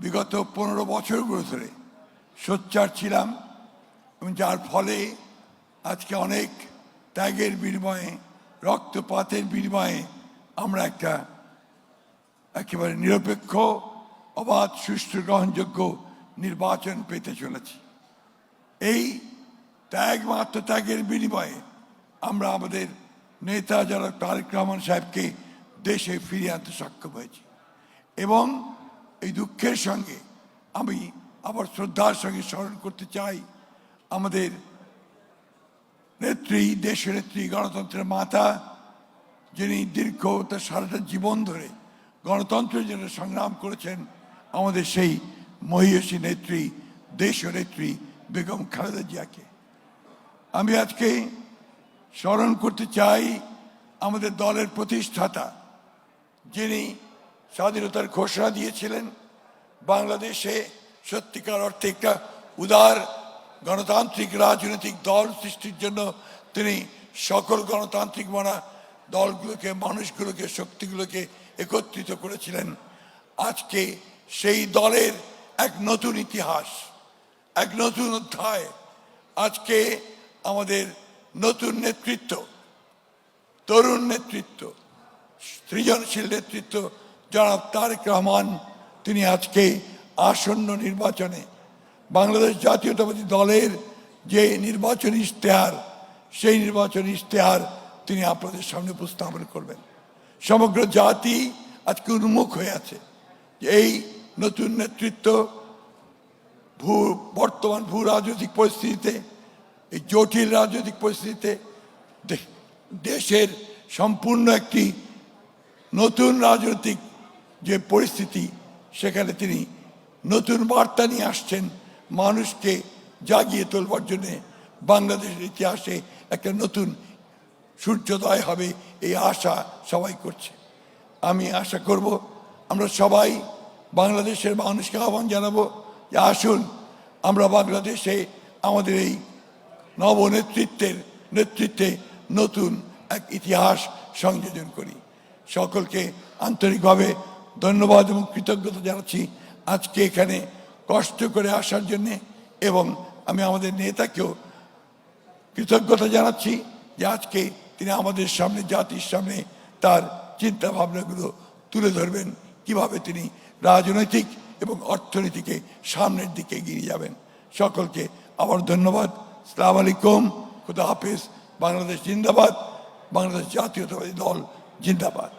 বিগত 15 বছরগুলো ধরে সোচ্চার ছিলাম, এবং যার ফলে আজকে অনেক ত্যাগের বিনিময়ে, রক্তপাতের বিনিময়ে আমরা একটা একেবারে নিরপেক্ষ, অবাধ, সুষ্ঠু, গ্রহণযোগ্য নির্বাচন পেতে চলেছি। এই ত্যাগ বা আত্মত্যাগের বিনিময়ে আমরা আমাদের নেতা যারা তারেক রহমান সাহেবকে দেশে ফিরিয়ে আনতে সক্ষম হয়েছি। এবং এই দুঃখের সঙ্গে আমি আবার শ্রদ্ধার সঙ্গে স্মরণ করতে চাই আমাদের নেত্রী, দেশের নেত্রী, গণতন্ত্রের মাতা, যিনি দীর্ঘ তার সারাটা জীবন ধরে গণতন্ত্রের জন্য সংগ্রাম করেছেন, আমাদের সেই মহিয়সী নেত্রী, দেশীয় নেত্রী বেগম খালেদা জিয়াকে। আমি আজকে স্মরণ করতে চাই আমাদের দলের প্রতিষ্ঠাতা, যিনি স্বাধীনতার ঘোষণা দিয়েছিলেন, বাংলাদেশে সত্যিকার অর্থে একটা উদার গণতান্ত্রিক রাজনৈতিক দল সৃষ্টির জন্য তিনি সকল গণতান্ত্রিক দলগুলোকে, মানুষগুলোকে, শক্তিগুলোকে একত্রিত করেছিলেন। আজকে সেই দলের এক নতুন ইতিহাস, এক নতুন অধ্যায়। আজকে আমাদের নতুন নেতৃত্ব, তরুণ নেতৃত্ব, সৃজনশীল নেতৃত্ব জনাব তারেক রহমান, তিনি আজকে আসন্ন নির্বাচনে বাংলাদেশ জাতীয়তাবাদী দলের যে নির্বাচনী ইশতেহার, সেই নির্বাচনী ইশতেহার তিনি আপনাদের সামনে উপস্থাপন করবেন। সমগ্র জাতি আজকে উন্মুখ হয়ে আছে যে এই নতুন নেতৃত্ব বর্তমান ভূ রাজনৈতিক পরিস্থিতিতে, এই জটিল রাজনৈতিক পরিস্থিতিতে দেশের সম্পূর্ণ একটি নতুন রাজনৈতিক যে পরিস্থিতি, সেখানে তিনি নতুন বার্তা নিয়ে আসছেন, মানুষকে জাগিয়ে তোলবার জন্যে। বাংলাদেশের ইতিহাসে একটা নতুন সূর্যোদয় হবে, এই আশা সবাই করছে। আমি আশা করব আমরা সবাই বাংলাদেশের মানুষকে আহ্বান জানাবো যে আসুন আমরা বাংলাদেশে আমাদের এই নেতৃত্বে নতুন এক ইতিহাস সংযোজন করি। সকলকে আন্তরিকভাবে ধন্যবাদ এবং কৃতজ্ঞতা জানাচ্ছি আজকে এখানে কষ্ট করে আসার জন্যে, এবং আমি আমাদের নেতাকেও কৃতজ্ঞতা জানাচ্ছি যে আজকে তিনি আমাদের সামনে, জাতির সামনে তার চিন্তা ভাবনাগুলো তুলে ধরবেন, কিভাবে তিনি রাজনৈতিক এবং অর্থনীতিকে সামনের দিকে এগিয়ে যাবেন। সকলকে আবার ধন্যবাদ। আসসালামু আলাইকুম, খুদা হাফেজ। বাংলাদেশ জিন্দাবাদ, বাংলাদেশ জাতীয়তাবাদী দল জিন্দাবাদ।